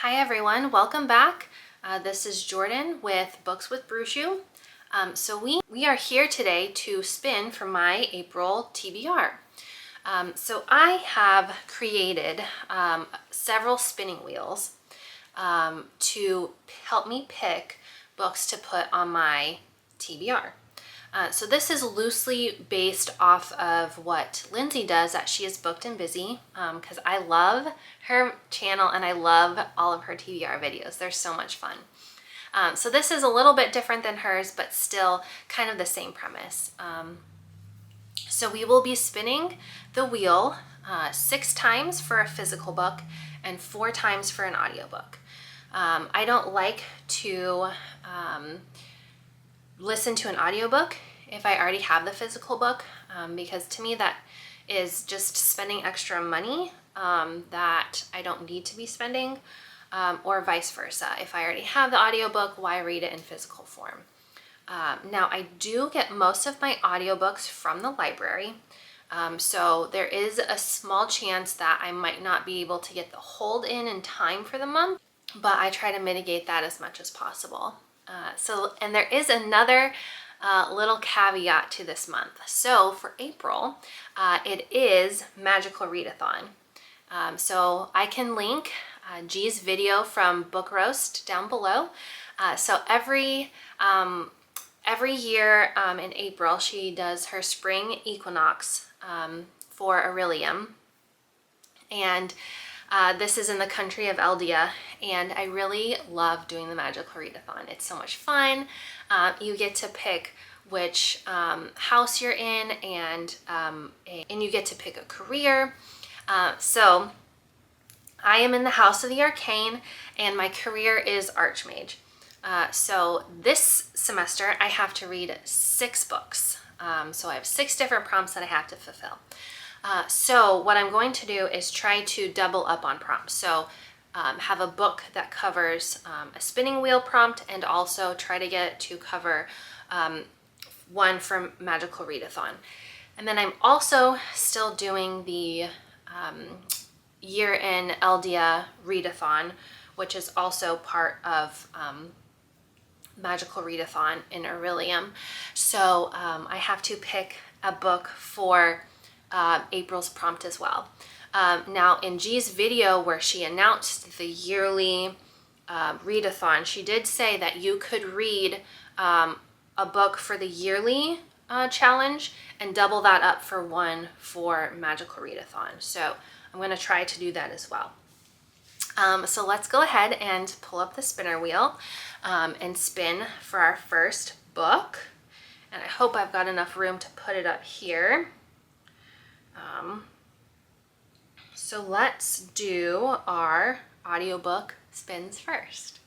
Hi everyone, welcome back. This is Jordan with Books with Brushu. We are here today to spin for my April TBR. So I have created several spinning wheels to help me pick books to put on my TBR. So this is loosely based off of what Lindsay does at She is Booked and Busy, because I love her channel and I love all of her TBR videos. They're so much fun. So this is a little bit different than hers, but still kind of the same premise. So we will be spinning the wheel 6 times for a physical book and 4 times for an audiobook. I don't like to listen to an audiobook if I already have the physical book, because to me that is just spending extra money that I don't need to be spending, or vice versa. If I already have the audiobook, why read it in physical form? Now I do get most of my audiobooks from the library, so there is a small chance that I might not be able to get the hold in time for the month, but I try to mitigate that as much as possible. And there is another little caveat to this month. So for April, it is Magical Readathon. So I can link G's video from Book Roast down below. So every year in April, she does her spring equinox for Aurelium. And this is in the country of Eldia, and I really love doing the Magical Readathon. It's so much fun. You get to pick which house you're in, and you get to pick a career. So I am in the House of the Arcane, and my career is Archmage. So this semester I have to read 6 books. So I have 6 different prompts that I have to fulfill. So what I'm going to do is try to double up on prompts. So have a book that covers a spinning wheel prompt, and also try to get it to cover one from Magical Readathon. And then I'm also still doing the Year in Eldia Readathon, which is also part of Magical Readathon in Aurelium. So I have to pick a book for April's prompt as well. Now in G's video where she announced the yearly readathon, she did say that you could read a book for the yearly challenge and double that up for one for Magical Readathon. So I'm going to try to do that as well. So let's go ahead and pull up the spinner wheel and spin for our first book. And I hope I've got enough room to put it up here. So let's do our audiobook spins first.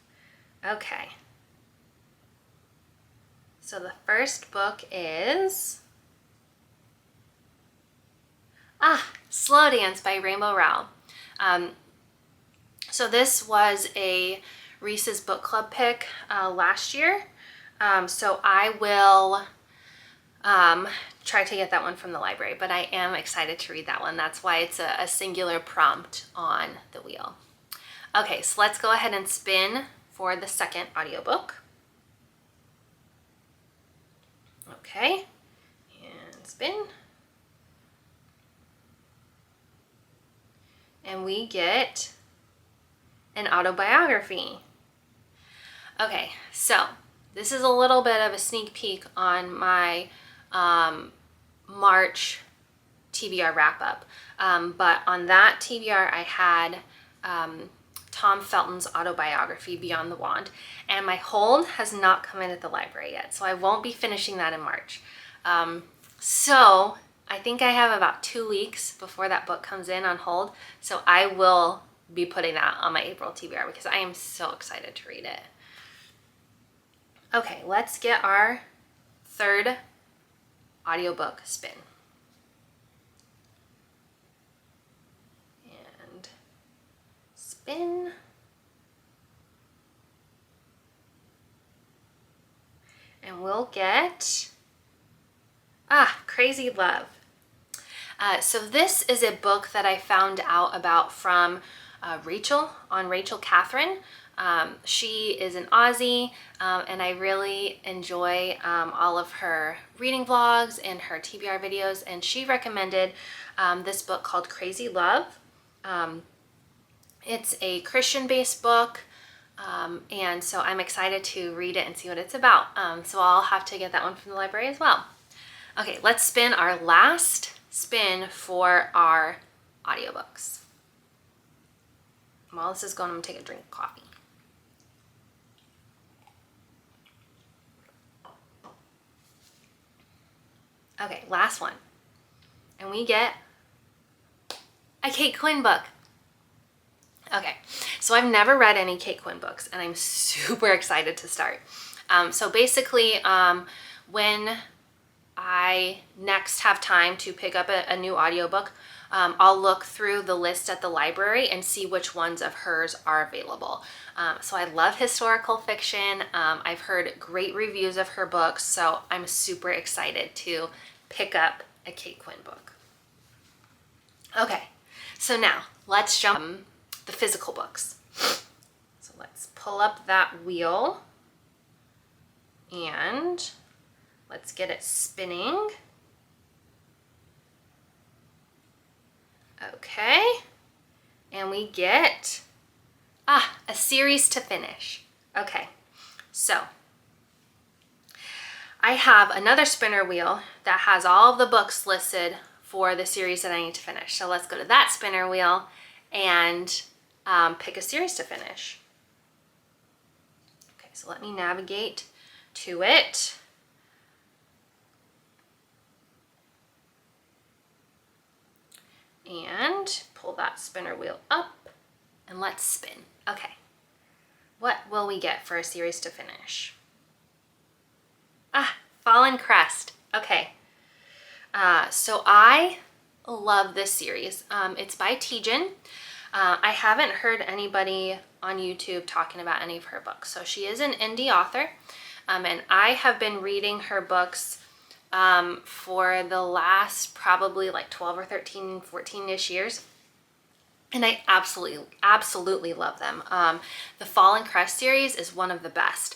Okay. So the first book is Slow Dance by Rainbow Rowell. So this was a Reese's Book Club pick last year. So I will try to get that one from the library, but I am excited to read that one. That's why it's a singular prompt on the wheel. Okay, so let's go ahead and spin for the second audiobook. Okay, and spin. And we get an autobiography. Okay, so this is a little bit of a sneak peek on my March TBR wrap-up. But on that TBR I had Tom Felton's autobiography, Beyond the Wand, and my hold has not come in at the library yet, so I won't be finishing that in March. So I think I have about 2 weeks before that book comes in on hold, so I will be putting that on my April TBR because I am so excited to read it. Okay, let's get our third audiobook spin. And spin. And we'll get Crazy Love. So this is a book that I found out about from Rachel Catherine. She is an Aussie, and I really enjoy all of her reading vlogs and her TBR videos, and she recommended this book called Crazy Love. It's a Christian-based book, and so I'm excited to read it and see what it's about. So I'll have to get that one from the library as well. Okay, let's spin our last spin for our audiobooks. While this is going, I'm gonna take a drink of coffee. Okay, last one. And we get a Kate Quinn book. Okay, so I've never read any Kate Quinn books, and I'm super excited to start. So basically, when I next have time to pick up a new audiobook, I'll look through the list at the library and see which ones of hers are available. So I love historical fiction. I've heard great reviews of her books, so I'm super excited to pick up a Kate Quinn book. Okay, so now let's jump the physical books. So let's pull up that wheel and let's get it spinning. Okay, and we get a series to finish. Okay, so I have another spinner wheel that has all of the books listed for the series that I need to finish. So let's go to that spinner wheel and pick a series to finish. Okay, so let me navigate to it. And pull that spinner wheel up and let's spin. Okay, what will we get for a series to finish? Fallen Crest. Okay, so I love this series. It's by Tejan. I haven't heard anybody on YouTube talking about any of her books. So she is an indie author, and I have been reading her books for the last probably like 12 or 13, 14-ish years. And I absolutely love them. The Fallen Crest series is one of the best.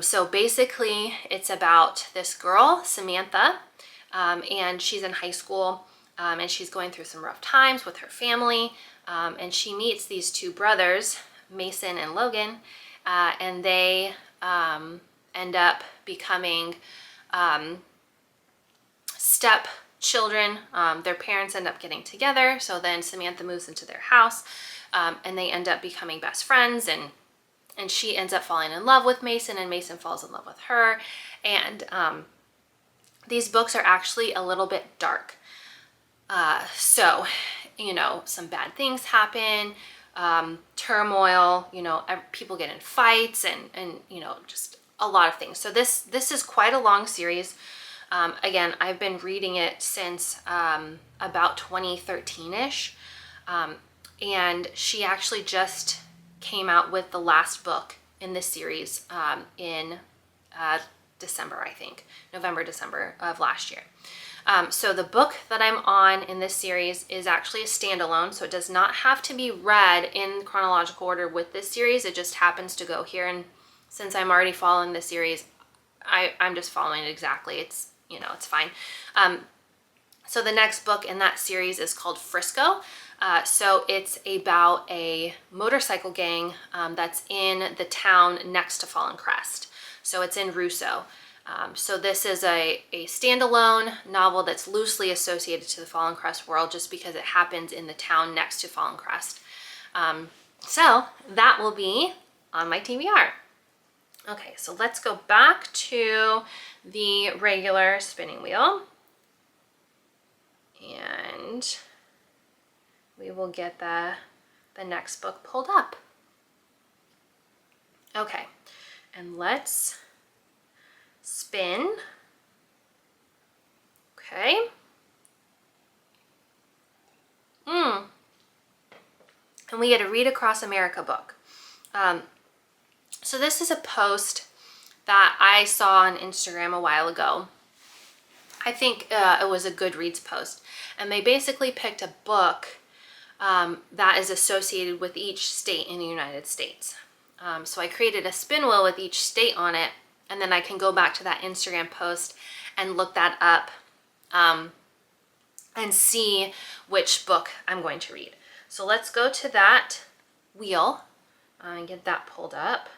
So basically it's about this girl, Samantha, and she's in high school, and she's going through some rough times with her family, and she meets these two brothers, Mason and Logan, and they end up becoming step children. Their parents end up getting together, so then Samantha moves into their house, and they end up becoming best friends, and she ends up falling in love with Mason, and Mason falls in love with her. And these books are actually a little bit dark. So, you know, some bad things happen, turmoil, you know, people get in fights, and you know, just a lot of things. So this is quite a long series. Again, I've been reading it since about 2013-ish, and she actually just came out with the last book in this series in December, I think, November, December of last year. So the book that I'm on in this series is actually a standalone, so it does not have to be read in chronological order with this series. It just happens to go here, and since I'm already following the series, I'm just following it exactly. It's, you know, it's fine. So the next book in that series is called Frisco. So it's about a motorcycle gang that's in the town next to Fallen Crest. So it's in Russo. So this is a standalone novel that's loosely associated to the Fallen Crest world just because it happens in the town next to Fallen Crest. So that will be on my TBR. Okay, so let's go back to the regular spinning wheel. And we will get the next book pulled up. Okay, and let's spin. Okay. And we get a Read Across America book. So this is a post that I saw on Instagram a while ago. I think it was a Goodreads post, and they basically picked a book that is associated with each state in the United States. So I created a spin wheel with each state on it, and then I can go back to that Instagram post and look that up and see which book I'm going to read. So let's go to that wheel and get that pulled up.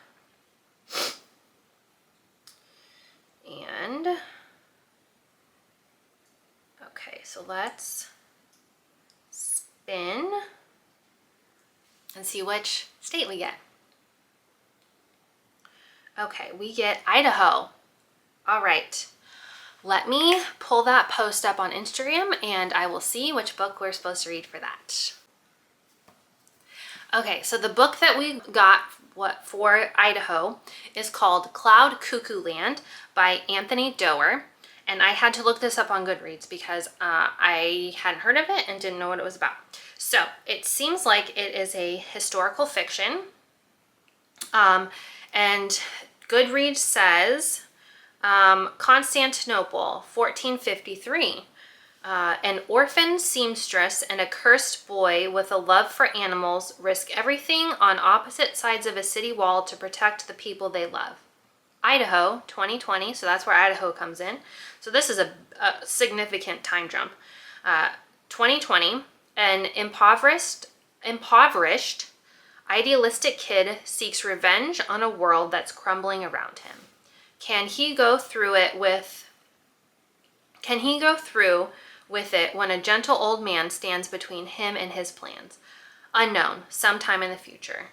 And okay, so let's spin and see which state we get. Okay, we get Idaho. All right, let me pull that post up on Instagram and I will see which book we're supposed to read for that. Okay, so the book that we got for Idaho is called Cloud Cuckoo Land by Anthony Doerr. And I had to look this up on Goodreads because I hadn't heard of it and didn't know what it was about. So it seems like it is a historical fiction. And Goodreads says Constantinople, 1453. An orphan seamstress and a cursed boy with a love for animals risk everything on opposite sides of a city wall to protect the people they love. Idaho, 2020, so that's where Idaho comes in. So this is a significant time jump. 2020, an impoverished, idealistic kid seeks revenge on a world that's crumbling around him. Can he go through with it when a gentle old man stands between him and his plans? Unknown, sometime in the future.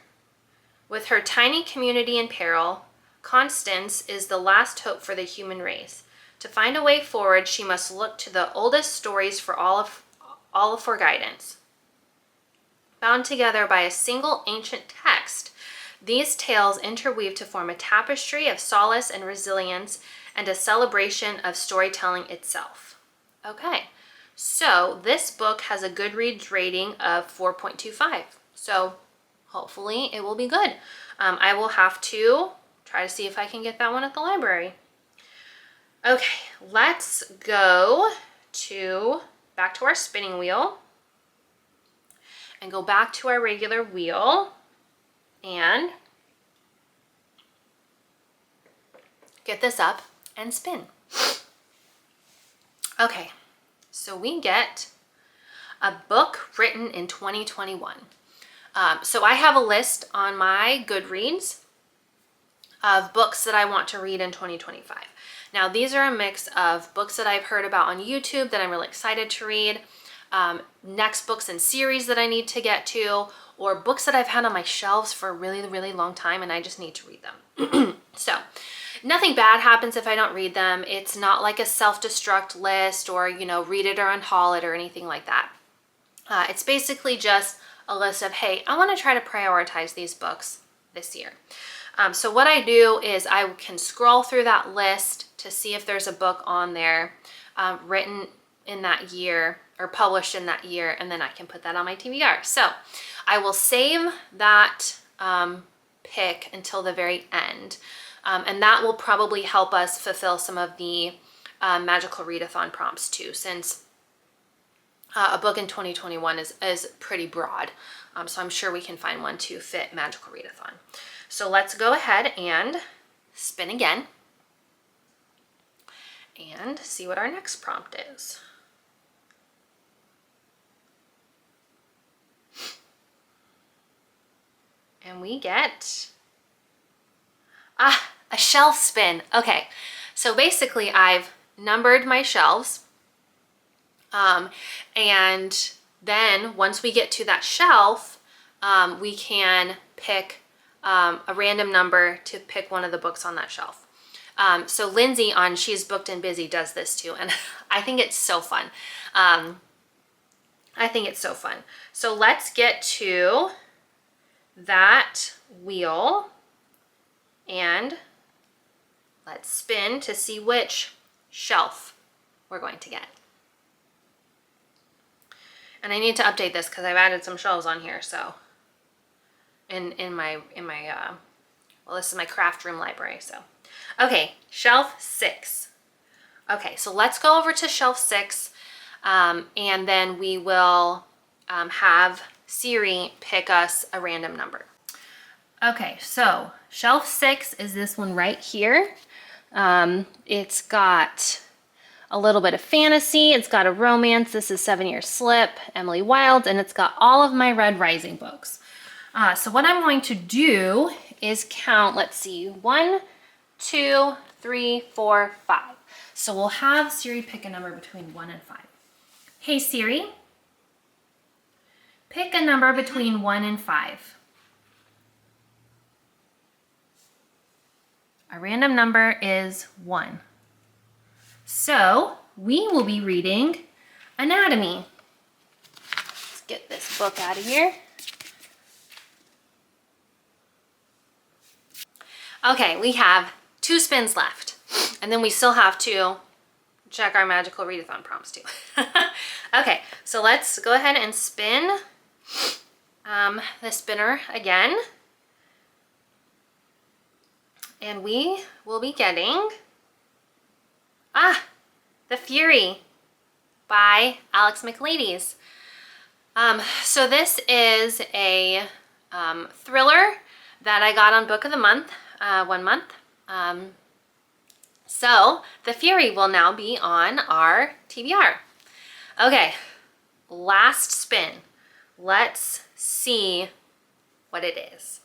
With her tiny community in peril, Constance is the last hope for the human race. To find a way forward, she must look to the oldest stories for all for guidance. Bound together by a single ancient text, these tales interweave to form a tapestry of solace and resilience and a celebration of storytelling itself. Okay, so this book has a Goodreads rating of 4.25. So hopefully it will be good. I will have to try to see if I can get that one at the library. Okay, let's go back to our spinning wheel and go back to our regular wheel and get this up and spin. Okay, so we get a book written in 2021. So I have a list on my Goodreads of books that I want to read in 2025. Now these are a mix of books that I've heard about on YouTube that I'm really excited to read, next books and series that I need to get to, or books that I've had on my shelves for a really, really long time and I just need to read them. So nothing bad happens if I don't read them. It's not like a self-destruct list or, read it or unhaul it or anything like that. It's basically just a list of, hey, I want to try to prioritize these books this year. So what I do is I can scroll through that list to see if there's a book on there written in that year or published in that year, and then I can put that on my TBR. So I will save that pick until the very end, and that will probably help us fulfill some of the Magical Readathon prompts too, since a book in 2021 is pretty broad. So I'm sure we can find one to fit Magical Readathon. So let's go ahead and spin again and see what our next prompt is. And we get a shelf spin. Okay, so basically I've numbered my shelves, and then once we get to that shelf, we can pick a random number to pick one of the books on that shelf. So Lindsay on She's Booked and Busy does this too, and I think it's so fun. So let's get to that wheel and let's spin to see which shelf we're going to get. And I need to update this because I've added some shelves on here, so in my well, this is my craft room library. So okay, shelf 6. Okay, so let's go over to shelf 6, and then we will have Siri pick us a random number. Okay, so shelf 6 is this one right here. It's got a little bit of fantasy, it's got a romance. This is 7 Year Slip, Emily Wilde, and it's got all of my Red Rising books. So what I'm going to do is count, let's see, 1, 2, 3, 4, 5. So we'll have Siri pick a number between 1 and 5. Hey Siri, pick a number between 1 and 5. Our random number is 1. So we will be reading anatomy. Let's get this book out of here. Okay, we have 2 spins left, and then we still have to check our Magical Readathon prompts too. Okay, so let's go ahead and spin the spinner again. And we will be getting, The Fury by Alex McLeady's. So this is a thriller that I got on Book of the Month, 1 month. So The Fury will now be on our TBR. Okay, last spin. Let's see what it is.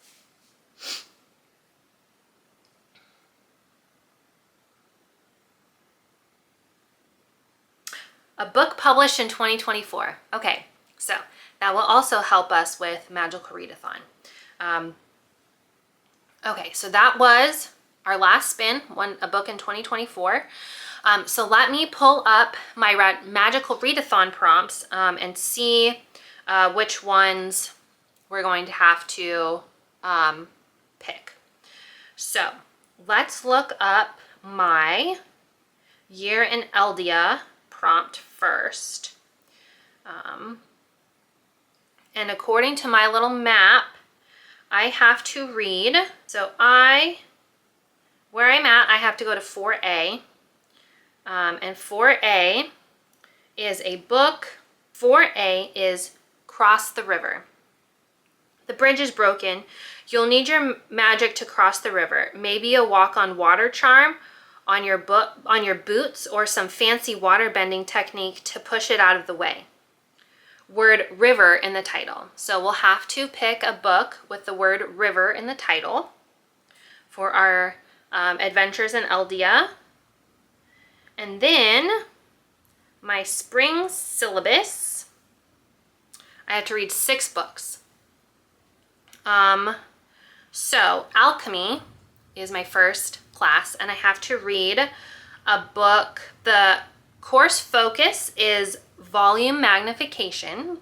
A book published in 2024. Okay, so that will also help us with Magical Readathon. Okay, so that was our last spin, a book in 2024. So let me pull up my Magical Readathon prompts and see which ones we're going to have to pick. So let's look up my Year in Eldia prompt first. And according to my little map, I have to read, so where I'm at, I have to go to 4A. And 4A is a book. 4A is Cross the River. The bridge is broken. You'll need your magic to cross the river. Maybe a walk on water charm on your boots, or some fancy water bending technique to push it out of the way. Word river in the title. So we'll have to pick a book with the word river in the title for our Adventures in Eldia. And then my spring syllabus, I have to read 6 books. So alchemy is my first class, and I have to read a book. The course focus is volume magnification,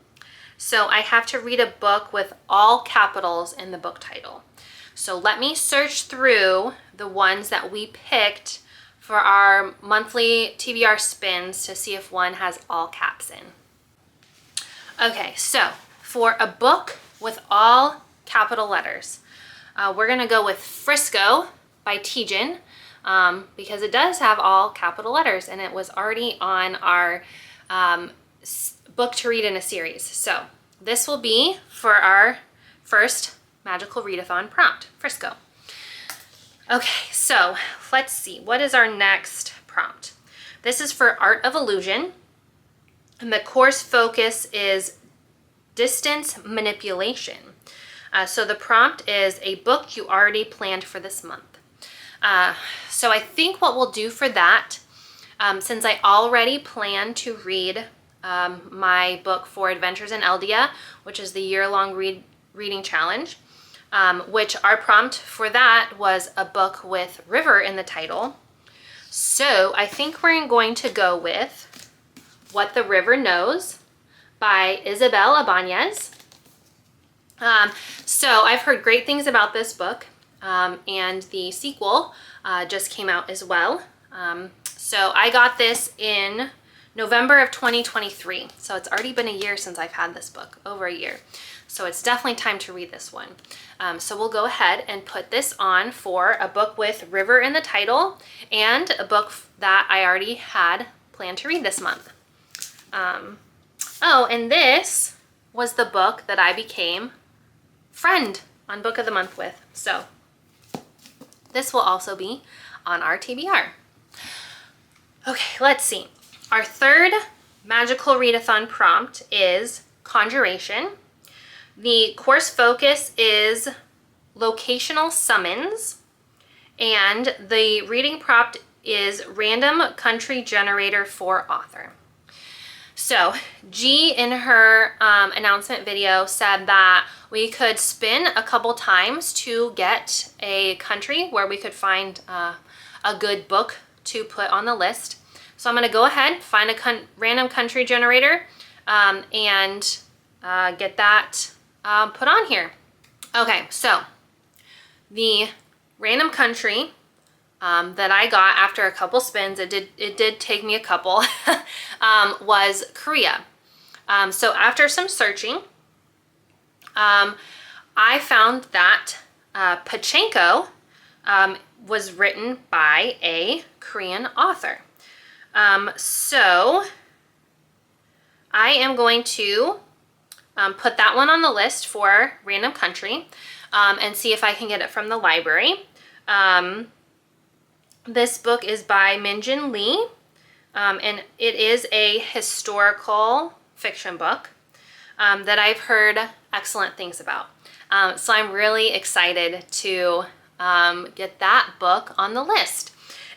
so I have to read a book with all capitals in the book title. So let me search through the ones that we picked for our monthly TBR spins to see if one has all caps in. Okay, so for a book with all capital letters, we're gonna go with Frisco by Tejan, because it does have all capital letters, and it was already on our book to read in a series. So this will be for our first Magical Readathon prompt, Frisco. Okay, so let's see, what is our next prompt? This is for Art of Illusion, and the course focus is distance manipulation. So the prompt is a book you already planned for this month. So I think what we'll do for that, since I already plan to read my book for Adventures in Eldia, which is the year-long reading challenge, which our prompt for that was a book with river in the title. So I think we're going to go with What the River Knows by Isabel Ibanez. So I've heard great things about this book. And the sequel just came out as well. So I got this in November of 2023. So it's already been a year since I've had this book, over a year. So it's definitely time to read this one. So we'll go ahead and put this on for a book with river in the title and a book that I already had planned to read this month. Oh, and this was the book that I became friend on Book of the Month with. So this will also be on our TBR. Okay, let's see. Our third Magical Readathon prompt is Conjuration. The course focus is locational summons, and the reading prompt is random country generator for author. So G in her announcement video said that we could spin a couple times to get a country where we could find a good book to put on the list. So I'm going to go ahead, find a random country generator, and get that put on here. Okay, so the random country that I got after a couple spins, it did take me a couple, was Korea. So after some searching, I found that Pachenko was written by a Korean author. So I am going to put that one on the list for random country, and see if I can get it from the library. This book is by Minjin Lee, and it is a historical fiction book that I've heard excellent things about. So I'm really excited to get that book on the list.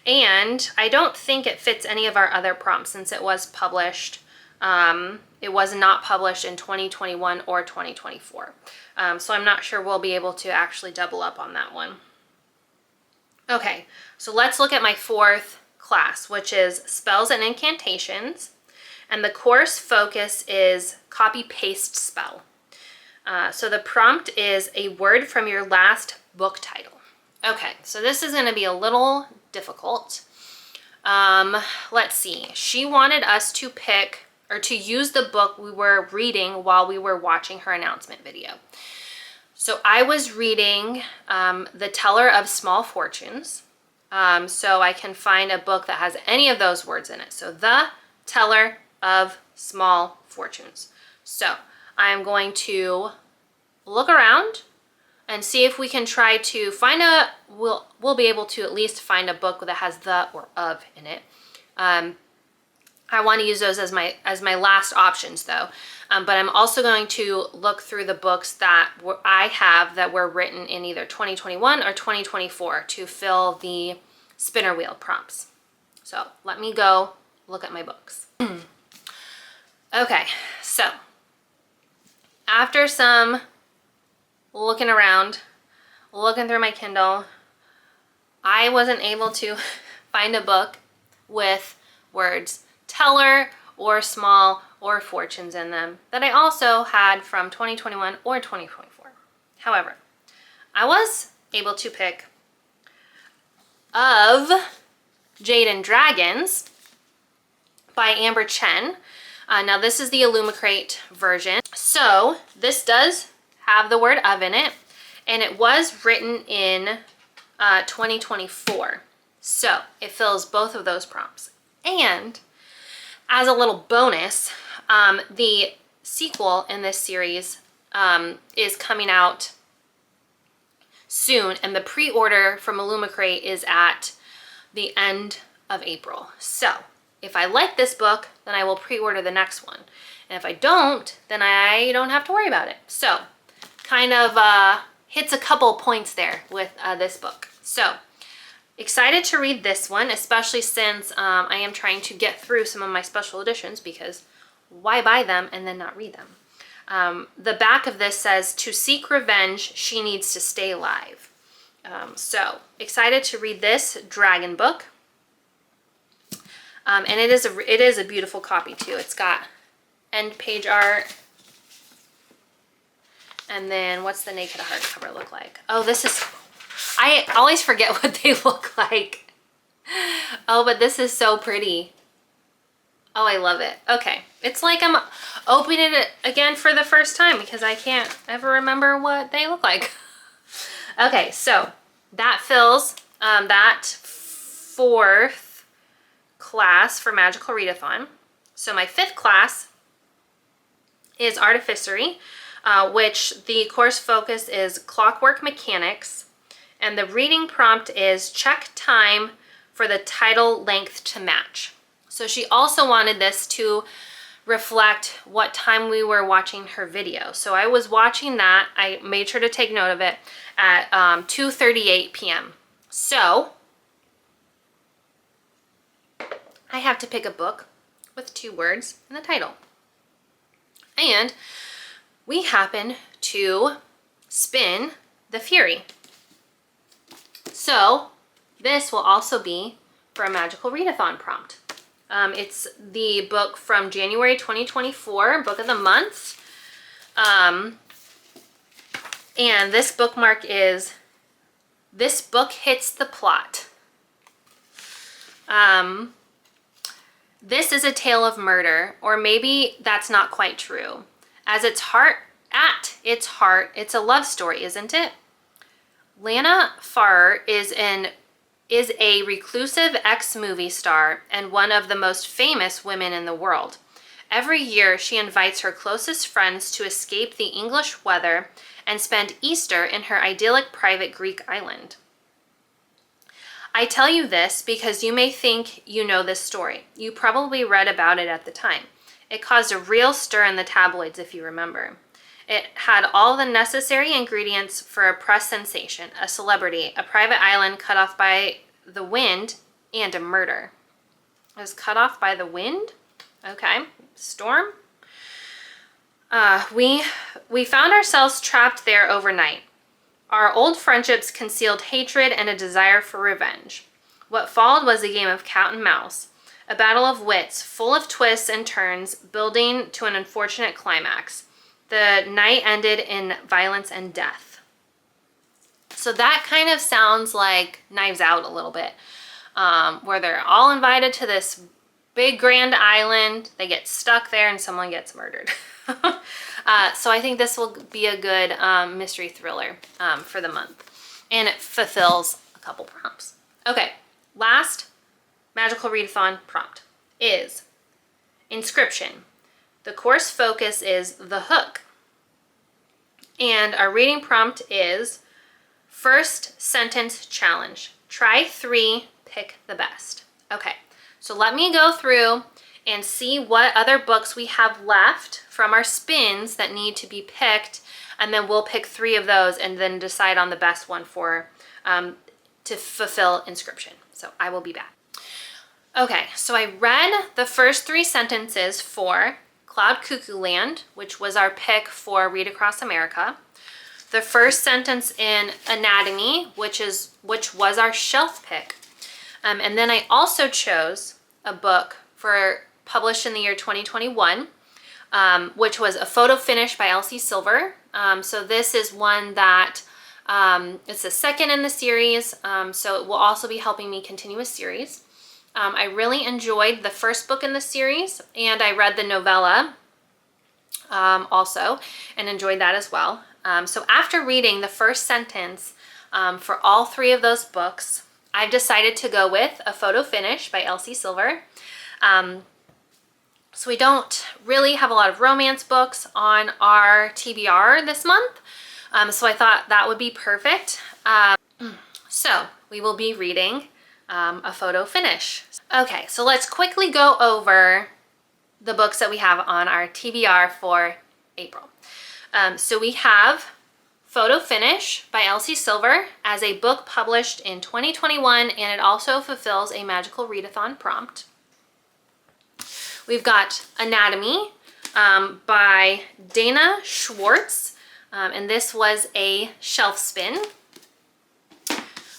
And I don't think it fits any of our other prompts since it was published. It was not published in 2021 or 2024. So I'm not sure we'll be able to actually double up on that one. Okay, so let's look at my fourth class, which is Spells and Incantations. And the course focus is copy-paste spell. So the prompt is a word from your last book title. Okay, so this is going to be a little difficult. Let's see. She wanted us to pick or to use the book we were reading while we were watching her announcement video. So I was reading The Teller of Small Fortunes. So I can find a book that has any of those words in it. So The Teller of Small Fortunes. So I am going to look around and see if we can try to find we'll be able to at least find a book that has the or of in it. I want to use those as my last options though. But I'm also going to look through the books that I have that were written in either 2021 or 2024 to fill the spinner wheel prompts. So let me go look at my books. Okay, so after some looking around, looking through my Kindle, I wasn't able to find a book with words teller or small or fortunes in them that I also had from 2021 or 2024. However, I was able to pick Of Jade and Dragons by Amber Chen. Now this is the Illumicrate version. So this does have the word of in it, and it was written in 2024. So it fills both of those prompts. And as a little bonus, the sequel in this series is coming out soon, and the pre-order from Illumicrate is at the end of April. So if I like this book, then I will pre-order the next one. And if I don't, then I don't have to worry about it. So kind of hits a couple points there with this book. So excited to read this one, especially since I am trying to get through some of my special editions, because why buy them and then not read them? The back of this says, to seek revenge, she needs to stay alive. So excited to read this dragon book. And it is a beautiful copy too. It's got end page art. And then what's the naked hardcover look like? Oh, this is, I always forget what they look like. Oh, but this is so pretty. Oh, I love it. Okay. It's like I'm opening it again for the first time because I can't ever remember what they look like. Okay, so that fills that fourth class for Magical Readathon. So my fifth class is Artificery, which the course focus is clockwork mechanics, and the reading prompt is check time for the title length to match. So she also wanted this to reflect what time we were watching her video. So I was watching that. I made sure to take note of it at 2:38 p.m. So I have to pick a book with 2 words in the title. And we happen to spin the Fury. So this will also be for a Magical Readathon prompt. It's the book from January 2024, book of the month. And this bookmark is, this book hits the plot. This is a tale of murder, or maybe that's not quite true. At its heart, it's a love story, isn't it? Lana Farrer is a reclusive ex-movie star and one of the most famous women in the world. Every year, she invites her closest friends to escape the English weather and spend Easter in her idyllic private Greek island. I tell you this because you may think you know this story. You probably read about it at the time. It caused a real stir in the tabloids, if you remember. It had all the necessary ingredients for a press sensation, a celebrity, a private island cut off by the wind, and a murder. It was cut off by the wind? Okay. Storm? We found ourselves trapped there overnight. Our old friendships concealed hatred and a desire for revenge. What followed was a game of cat and mouse, a battle of wits, full of twists and turns, building to an unfortunate climax. The night ended in violence and death. So that kind of sounds like Knives Out a little bit, where they're all invited to this big grand island, they get stuck there, and someone gets murdered. So I think this will be a good mystery thriller for the month. And it fulfills a couple prompts. Okay, last Magical Readathon prompt is Inscription. The course focus is the hook. And our reading prompt is first sentence challenge. Try 3, pick the best. Okay, so let me go through and see what other books we have left from our spins that need to be picked, and then we'll pick 3 of those and then decide on the best one for to fulfill Inscription. So I will be back. Okay, so I read the first 3 sentences for Cloud Cuckoo Land, which was our pick for Read Across America. The first sentence in Anatomy, which was our shelf pick. And then I also chose a book for published in the year 2021, which was A Photo Finish by Elsie Silver. So this is one that it's the second in the series, so it will also be helping me continue a series. I really enjoyed the first book in the series, and I read the novella also and enjoyed that as well. So after reading the first sentence for all 3 of those books, I've decided to go with A Photo Finish by Elsie Silver. So we don't really have a lot of romance books on our TBR this month, so I thought that would be perfect. So we will be reading A Photo Finish. Okay, so let's quickly go over the books that we have on our TBR for April. So we have Photo Finish by Elsie Silver as a book published in 2021, and it also fulfills a Magical Readathon prompt. We've got Anatomy by Dana Schwartz, and this was a shelf spin.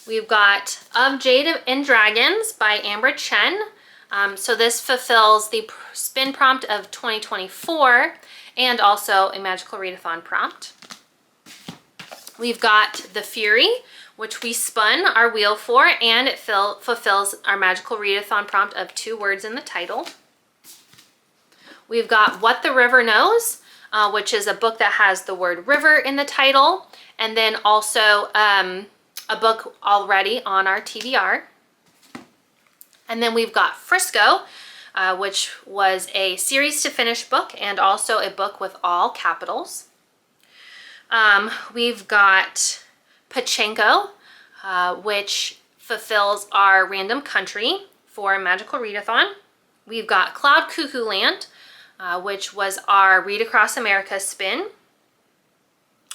We've got Of Jade and Dragons by Amber Chen. So this fulfills the spin prompt of 2024 and also a Magical Readathon prompt. We've got The Fury, which we spun our wheel for, and it fulfills our Magical Readathon prompt of 2 words in the title. We've got What the River Knows, which is a book that has the word river in the title, and then also a book already on our TBR. And then we've got Frisco which was a series to finish book and also a book with all capitals. We've got Pachenko, which fulfills our random country for Magical Readathon. We've got Cloud Cuckoo Land, which was our Read Across America spin.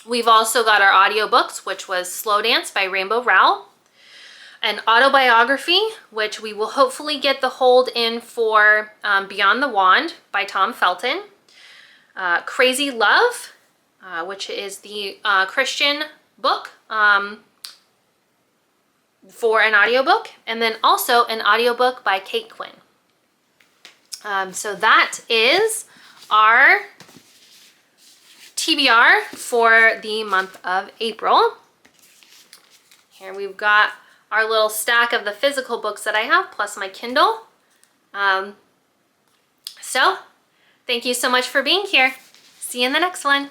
We've also got our audiobooks, which was Slow Dance by Rainbow Rowell, an autobiography, which we will hopefully get the hold in for Beyond the Wand by Tom Felton, Crazy Love, which is the Christian book for an audiobook, and then also an audiobook by Kate Quinn. So that is our TBR for the month of April. Here we've got our little stack of the physical books that I have, plus my Kindle. So thank you so much for being here. See you in the next one.